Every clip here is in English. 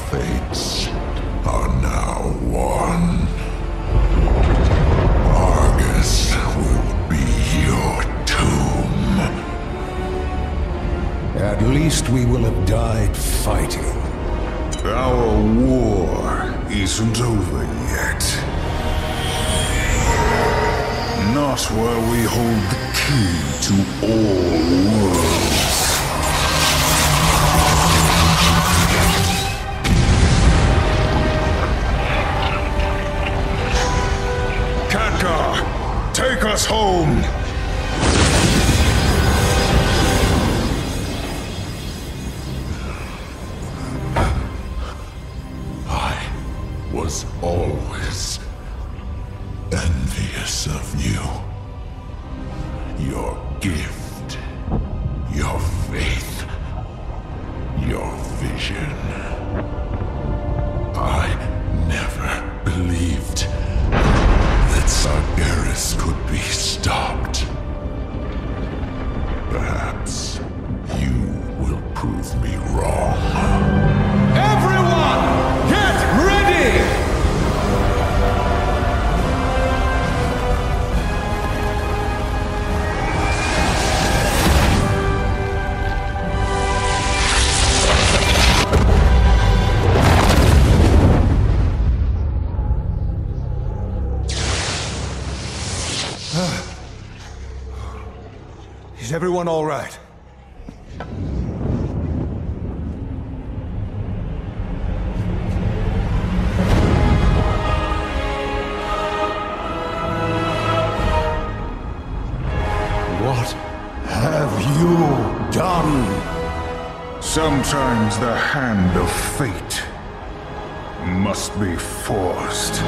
fates are now one. Argus will be your tomb. At least we will have died fighting. Our war isn't over yet. Not while we hold the key to all worlds. Katka, take us home! Was always envious of you. Your gift, your faith, your vision. I never believed that Sargeras could be stopped. Perhaps you will prove me wrong. Everyone, get ready! Is everyone all right? What have you done? Sometimes the hand of fate must be forced.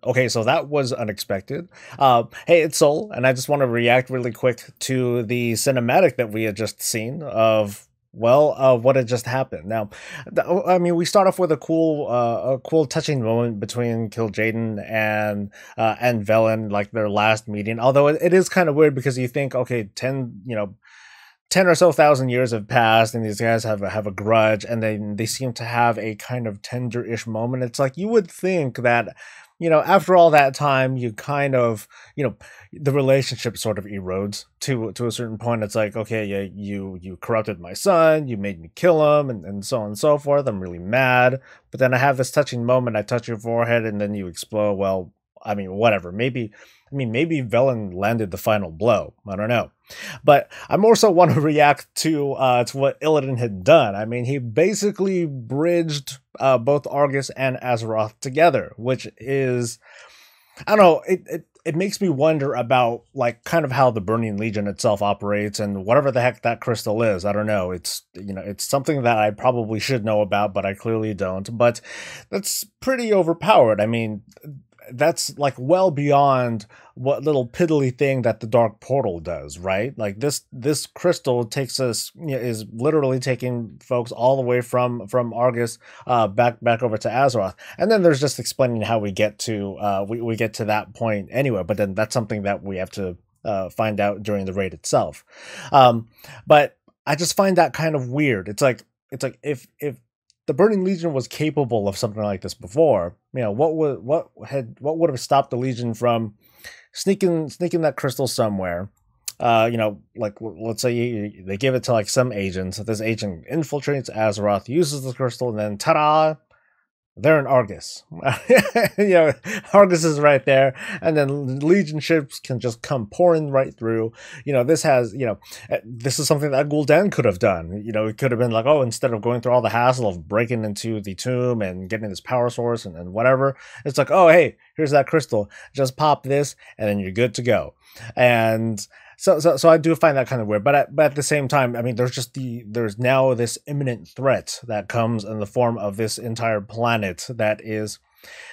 Okay, so that was unexpected. Hey, it's Soul, and I just want to react really quick to the cinematic that we had just seen of, well, what had just happened. Now, I mean, we start off with a cool touching moment between kil'jaden and Velen, like their last meeting. Although it is kind of weird because you think, okay, 10 or so thousand years have passed, and these guys have a grudge, and then they seem to have a kind of tender-ish moment. It's like you would think that, after all that time, you kind of, the relationship sort of erodes to a certain point. It's like, okay, yeah, you corrupted my son, you made me kill him, and so on and so forth. I'm really mad. But then I have this touching moment, I touch your forehead, and then you explode. Well, I mean, whatever. Maybe Velen landed the final blow. I don't know. But I more so want to react to what Illidan had done. I mean, he basically bridged both Argus and Azeroth together, which is, I don't know, it makes me wonder about, like, kind of how the Burning Legion itself operates and whatever the heck that crystal is. I don't know. It's, it's something that I probably should know about, but I clearly don't. But that's pretty overpowered. I mean, that's like well beyond what little piddly thing that the Dark Portal does, right? Like this crystal takes us, is literally taking folks all the way from Argus back over to Azeroth, and then there's just explaining how we get to we get to that point anyway. But then that's something that we have to find out during the raid itself. But I just find that kind of weird. It's like if the Burning Legion was capable of something like this before, what would have stopped the Legion from sneaking that crystal somewhere? Like, let's say they give it to like some agent. So this agent infiltrates Azeroth, uses the crystal, and then ta-da, they're in Argus. Argus is right there, and then Legion ships can just come pouring right through. This is something that Gul'dan could have done. It could have been like, oh, instead of going through all the hassle of breaking into the tomb and getting this power source and whatever, it's like, oh, hey, here's that crystal. Just pop this, and then you're good to go. And so I do find that kind of weird, but at the same time, I mean, there's now this imminent threat that comes in the form of this entire planet that is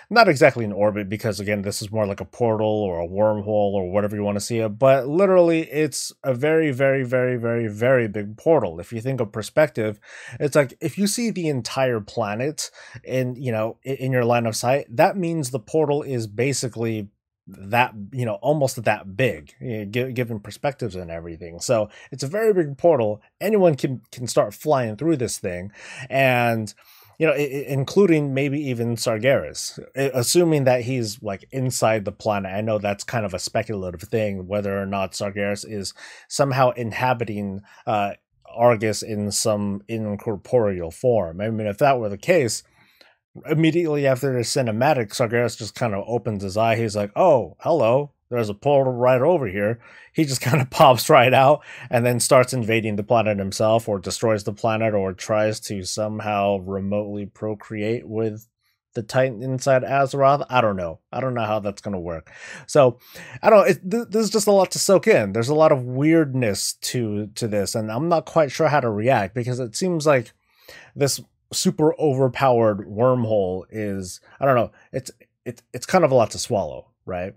not exactly in orbit, because again, this is more like a portal or a wormhole or whatever you want to see it, but literally it's a very, very, very, very, very big portal. If you think of perspective, it's like if you see the entire planet in your line of sight, that means the portal is basically that, almost that big, given perspectives and everything. So it's a very big portal. Anyone can start flying through this thing, and including maybe even Sargeras, assuming that he's like inside the planet. I know that's kind of a speculative thing, whether or not Sargeras is somehow inhabiting Argus in some incorporeal form. I mean, if that were the case, immediately after the cinematic, Sargeras just kind of opens his eye. He's like, "Oh, hello. There's a portal right over here." He just kind of pops right out and then starts invading the planet himself, or destroys the planet, or tries to somehow remotely procreate with the Titan inside Azeroth. I don't know. I don't know how that's going to work. So, there's just a lot to soak in. There's a lot of weirdness to this, and I'm not quite sure how to react, because it seems like this super overpowered wormhole is, I don't know, it's kind of a lot to swallow, right?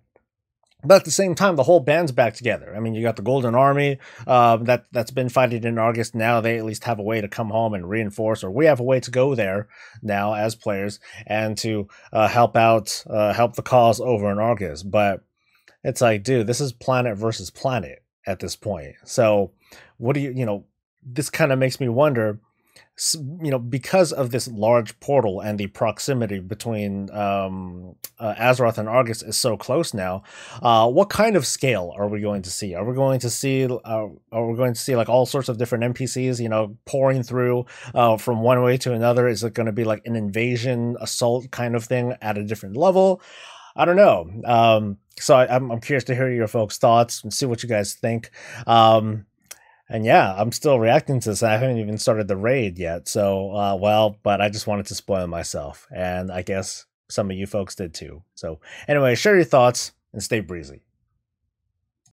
But at the same time, the whole band's back together. I mean, you got the Golden Army that's been fighting in Argus. Now they at least have a way to come home and reinforce, or we have a way to go there now as players and to help the cause over in Argus. But it's like, dude, this is planet versus planet at this point. So what do this kind of makes me wonder, because of this large portal and the proximity between Azeroth and Argus is so close now, what kind of scale are we going to see? Are we going to see like all sorts of different NPCs, pouring through from one way to another? Is it going to be like an invasion assault kind of thing at a different level? I don't know. So I'm curious to hear your folks' thoughts and see what you guys think. And yeah, I'm still reacting to this. I haven't even started the raid yet. So, but I just wanted to spoil myself. And I guess some of you folks did too. So anyway, share your thoughts and stay breezy.